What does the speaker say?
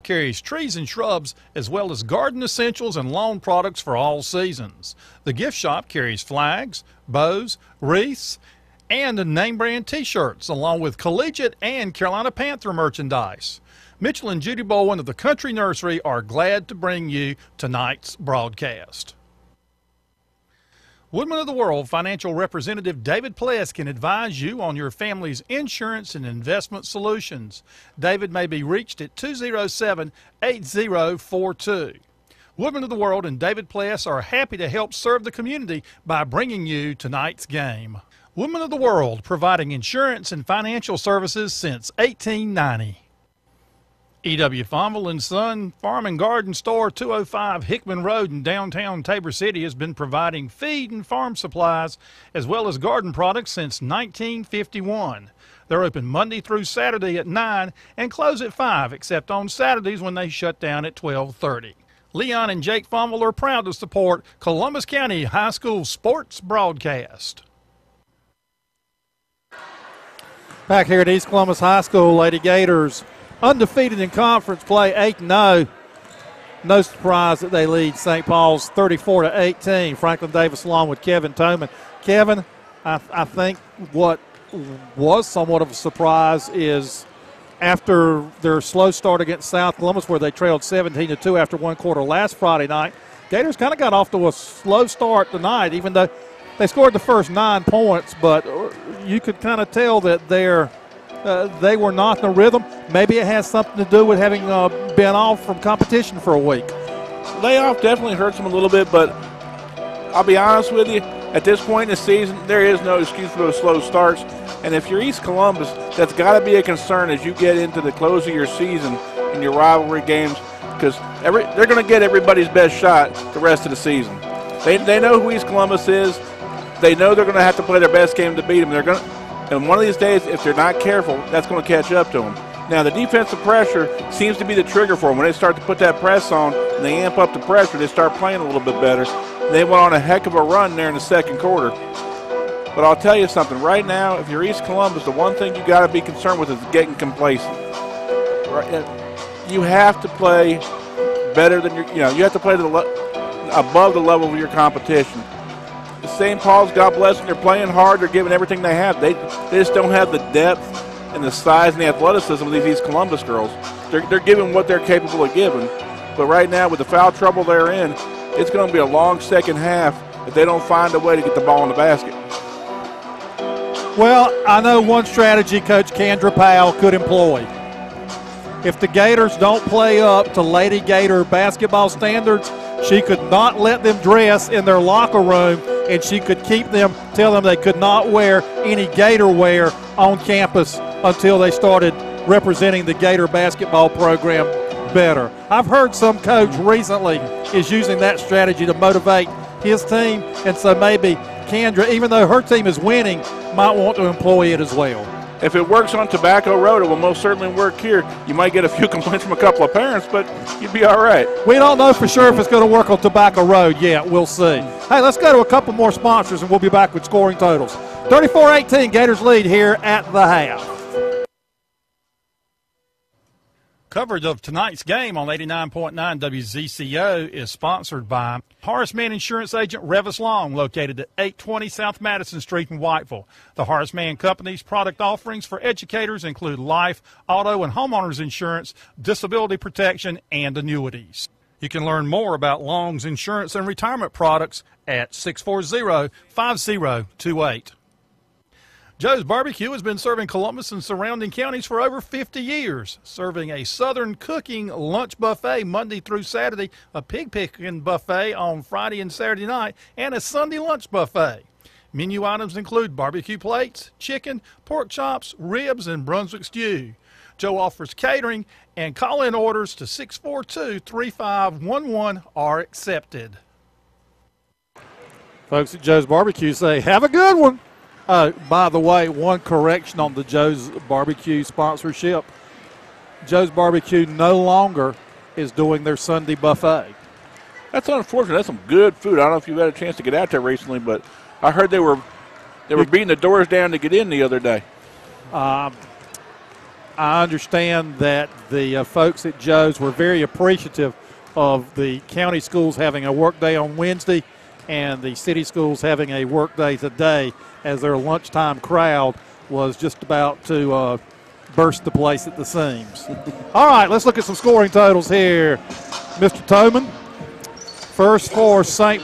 carries trees and shrubs as well as garden essentials and lawn products for all seasons. The gift shop carries flags, bows, wreaths, and name brand t-shirts along with collegiate and Carolina Panther merchandise. Mitchell and Judy Bowen of the Country Nursery are glad to bring you tonight's broadcast. Woodman of the World Financial Representative David Pless can advise you on your family's insurance and investment solutions. David may be reached at 207-8042. Woodman of the World and David Pless are happy to help serve the community by bringing you tonight's game. Woodman of the World, providing insurance and financial services since 1890. E.W. Fonville & Son Farm and Garden Store, 205 Hickman Road in downtown Tabor City, has been providing feed and farm supplies as well as garden products since 1951. They're open Monday through Saturday at 9 and close at 5, except on Saturdays when they shut down at 12:30. Leon and Jake Fonville are proud to support Columbus County High School sports broadcast. Back here at East Columbus High School, Lady Gators undefeated in conference play, 8-0. No surprise that they lead St. Paul's 34-18. Franklin Davis along with Kevin Toman. Kevin, I think what was somewhat of a surprise is after their slow start against South Columbus where they trailed 17-2 after one quarter last Friday night, Gators kind of got off to a slow start tonight, even though they scored the first 9 points, but you could kind of tell that they were not in the rhythm. Maybe it has something to do with having been off from competition for a week. Layoff definitely hurts them a little bit, but I'll be honest with you, at this point in the season, there is no excuse for those slow starts. And if you're East Columbus, that's got to be a concern as you get into the close of your season in your rivalry games, because they're going to get everybody's best shot the rest of the season. They know who East Columbus is. They know they're going to have to play their best game to beat them. And one of these days, if they're not careful, that's going to catch up to them. Now, the defensive pressure seems to be the trigger for them. When they start to put that press on and they amp up the pressure, they start playing a little bit better. They went on a heck of a run there in the second quarter. But I'll tell you something. Right now, if you're East Columbus, the one thing you got to be concerned with is getting complacent. Right? You have to play better than you have to play above the level of your competition. St. Paul's, God bless them, they're playing hard. They're giving everything they have. They just don't have the depth and the size and the athleticism of these East Columbus girls. They're giving what they're capable of giving. But right now, with the foul trouble they're in, it's going to be a long second half if they don't find a way to get the ball in the basket. Well, I know one strategy Coach Kendra Powell could employ. If the Gators don't play up to Lady Gator basketball standards, she could not let them dress in their locker room, and she could tell them they could not wear any Gator wear on campus until they started representing the Gator basketball program better. I've heard some coach recently is using that strategy to motivate his team, and so maybe Kendra, even though her team is winning, might want to employ it as well. If it works on Tobacco Road, it will most certainly work here. You might get a few complaints from a couple of parents, but you'd be all right. We don't know for sure if it's going to work on Tobacco Road yet. We'll see. Hey, let's go to a couple more sponsors, and we'll be back with scoring totals. 34-18, Gators lead here at the half. Coverage of tonight's game on 89.9 WZCO is sponsored by Horace Mann Insurance Agent Revis Long, located at 820 South Madison Street in Whiteville. The Horace Mann Company's product offerings for educators include life, auto, and homeowners insurance, disability protection, and annuities. You can learn more about Long's insurance and retirement products at 640-5028. Joe's Barbecue has been serving Columbus and surrounding counties for over 50 years, serving a Southern cooking lunch buffet Monday through Saturday, a pig picking buffet on Friday and Saturday night, and a Sunday lunch buffet. Menu items include barbecue plates, chicken, pork chops, ribs, and Brunswick stew. Joe offers catering, and call-in orders to 642-3511 are accepted. Folks at Joe's Barbecue say, have a good one. By the way, one correction on the Joe's Barbecue sponsorship. Joe's Barbecue no longer is doing their Sunday buffet. That's unfortunate. That's some good food. I don't know if you've had a chance to get out there recently, but I heard they were beating the doors down to get in the other day. I understand that the folks at Joe's were very appreciative of the county schools having a work day on Wednesday and the city schools having a work day today, as their lunchtime crowd was just about to burst the place at the seams. All right, let's look at some scoring totals here. Mr. Toman, first for St.